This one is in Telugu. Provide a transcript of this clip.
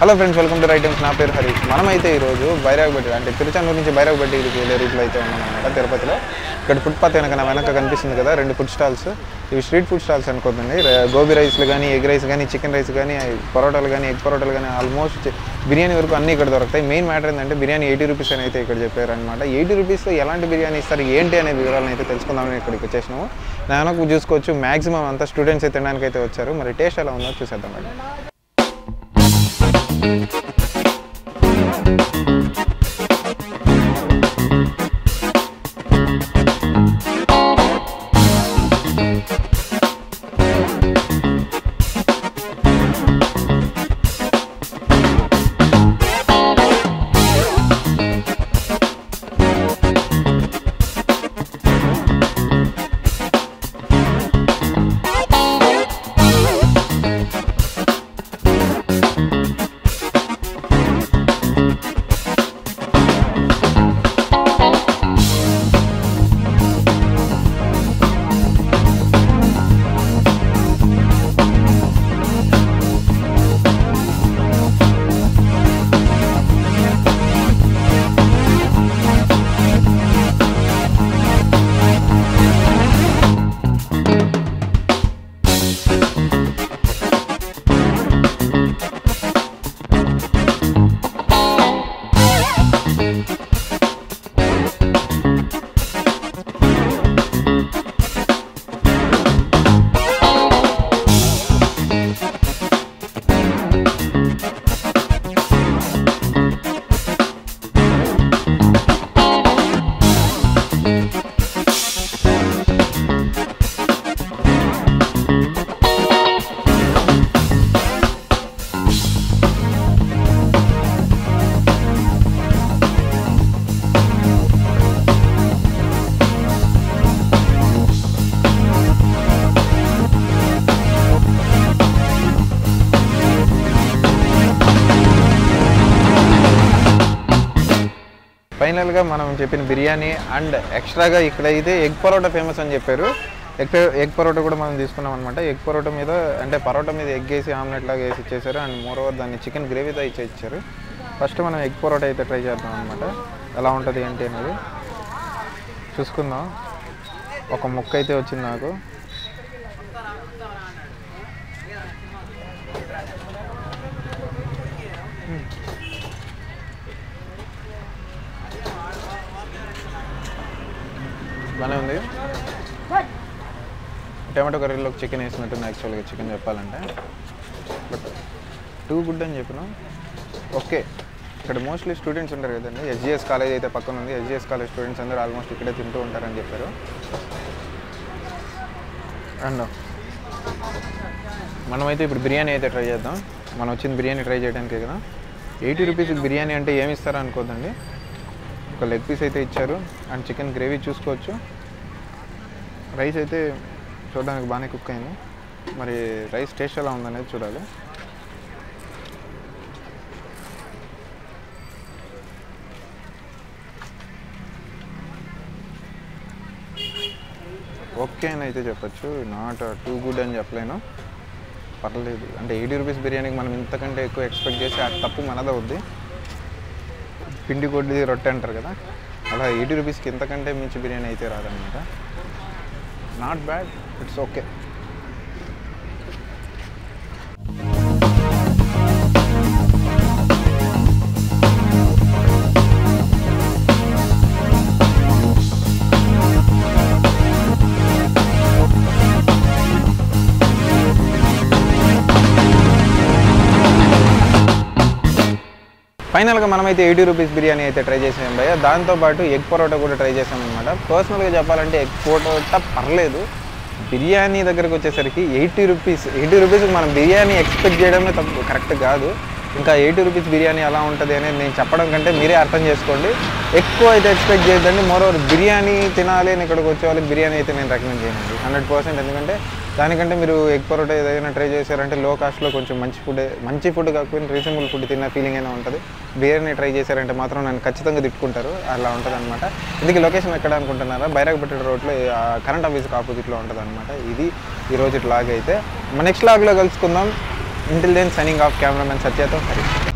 Hello friends, welcome to right times. నా పేరు హరీష్. మనమైతే ఈరోజు బైరాగ్బట్టి అంటే తిరుచానూరు నుంచి బైరాగ్బట్టికి వెళ్ళే రూట్లో అయితే ఉన్నామన్నమాట తిరుపతిలో. ఇక్కడ ఫుట్పాత్ వెనక కనిపిస్తుంది కదా, 2 ఫుడ్ స్టాల్స్. ఇవి స్ట్రీట్ ఫుడ్ స్టాల్స్ అనుకోండి. గోబీ రైస్లు కానీ, ఎగ్ రైస్ కానీ, చికెన్ రైస్ కానీ, పరోటాలు కానీ, ఎగ్ పరోటాలు కానీ, ఆల్మోస్ట్ బిర్యానీ వరకు అన్నీ ఇక్కడ దొరుకుతాయి. మెయిన్ మ్యాటర్ ఏంటంటే బిర్యానీ 80 రూపీస్ అని అయితే ఇక్కడ చెప్పారనమాట. 80 రూపీస్లో ఎలాంటి బిర్యానీ ఇస్తారు ఏంటి అనే వివరాలను అయితే తెలుసుకుందామని ఇక్కడికి వచ్చేసినాము. నాకు చూసుకోవచ్చు మ్యాక్సిమం అంతా స్టూడెంట్స్ అయితే తినడానికి అయితే వచ్చారు. మరి టేస్ట్ ఎలా ఉందో చూసేద్దాం మేడం. ఫైనల్గా మనం చెప్పిన బిర్యానీ అండ్ ఎక్స్ట్రాగా ఇక్కడైతే ఎగ్ పరోటా ఫేమస్ అని చెప్పారు. ఎగ్ పరోటా కూడా మనం తీసుకున్నాం అనమాట. ఎగ్ పరోటా మీద అంటే పరోటా మీద ఎగ్ వేసి ఆమ్లెట్ లాగా వేసి ఇచ్చేసారు. అండ్ మోరోవర్ దాన్ని చికెన్ గ్రేవీతో ఇచ్చారు. ఫస్ట్ మనం ఎగ్ పరోటా అయితే ట్రై చేద్దాం అనమాట. ఎలా ఉంటుంది ఏంటి అనేది చూసుకుందాం. ఒక ముక్క అయితే వచ్చింది నాకు. బాగానే ఉంది. టమాటో కర్రీలోకి చికెన్ వేసినట్టుంది యాక్చువల్గా చికెన్ చెప్పాలంటే. బట్ టూ గుడ్ అని చెప్పిన. ఓకే, ఇక్కడ మోస్ట్లీ స్టూడెంట్స్ ఉంటారు కదండి. ఎస్జిఎస్ కాలేజ్ అయితే పక్కన ఉంది. ఎస్జిఎస్ కాలేజ్ స్టూడెంట్స్ అందరూ ఆల్మోస్ట్ ఇక్కడే తింటూ ఉంటారని చెప్పారు. అండ్ మనమైతే ఇప్పుడు బిర్యానీ అయితే ట్రై చేద్దాం. మనం వచ్చింది బిర్యానీ ట్రై చేయడానికి కదా. 80 రూపీస్ బిర్యానీ అంటే ఏమి ఇస్తారో అనుకోద్దండి. ఒక లెగ్ పీస్ అయితే ఇచ్చారు అండ్ చికెన్ గ్రేవీ చూసుకోవచ్చు. రైస్ అయితే చూడడానికి బాగానే కుక్ అయింది. మరి రైస్ టేస్ట్ ఎలా ఉందనేది చూడాలి. ఓకే అని అయితే చెప్పచ్చు. నాట్ టూ గుడ్ అని చెప్పలేను. పర్లేదు. అంటే 80 రూపీస్ బిర్యానీకి మనం ఇంతకంటే ఎక్కువ ఎక్స్పెక్ట్ చేసి ఆ తప్పు మనదవుద్ది. పిండి కొద్ది రొట్టె అంటారు కదా, అలా 80 రూపీస్కి ఇంతకంటే మించి బిర్యానీ అయితే రాదనమాట. Not bad, it's okay. ఫైనల్గా మనమైతే 80 రూపీస్ బిర్యానీ అయితే ట్రై చేసాం భయ్య. దాంతోపాటు ఎగ్ పరోటా కూడా ట్రై చేసామన్నమాట. పర్సనల్గా చెప్పాలంటే ఎగ్ పరోటా పర్లేదు. బిర్యానీ దగ్గరకు వచ్చేసరికి 80 రూపీస్కి మనం బిర్యానీ ఎక్స్పెక్ట్ చేయడమే తప్పు, కరెక్ట్ కాదు. ఇంకా 80 రూపీస్ బిర్యానీ ఎలా ఉంటుంది అనేది నేను చెప్పడం కంటే మీరే అర్థం చేసుకోండి. ఎక్కువ అయితే ఎక్స్పెక్ట్ చేయొద్దండి. మోరోవర్ బిర్యానీ తినాలి అని ఇక్కడికి వచ్చే వాళ్ళకి బిర్యానీ అయితే నేను రికమెండ్ చేయనండి 100%. ఎందుకంటే దానికంటే మీరు ఎగ్ పరోటా ఏదైనా ట్రై చేశారంటే లో కాస్ట్లో కొంచెం మంచి ఫుడ్ కాకపోయినా రీజనబుల్ ఫుడ్ తిన్న ఫీలింగ్ అయినా ఉంటుంది. బిర్యానీ ట్రై చేశారంటే మాత్రం నన్ను ఖచ్చితంగా తిట్టుకుంటారు, అలా ఉంటుంది అనమాట. ఇందుకు లొకేషన్ ఎక్కడ అనుకుంటున్నారా? బైరాగ్బట్టి రోడ్లో కరెంట్ ఆఫీస్కి ఆపోజిట్లో ఉంటుంది అనమాట. ఇది ఈరోజు లాగ్ అయితే నెక్స్ట్ లాగ్లో కలుసుకుందాం. Until then, signing off, cameraman Satyatho Harish.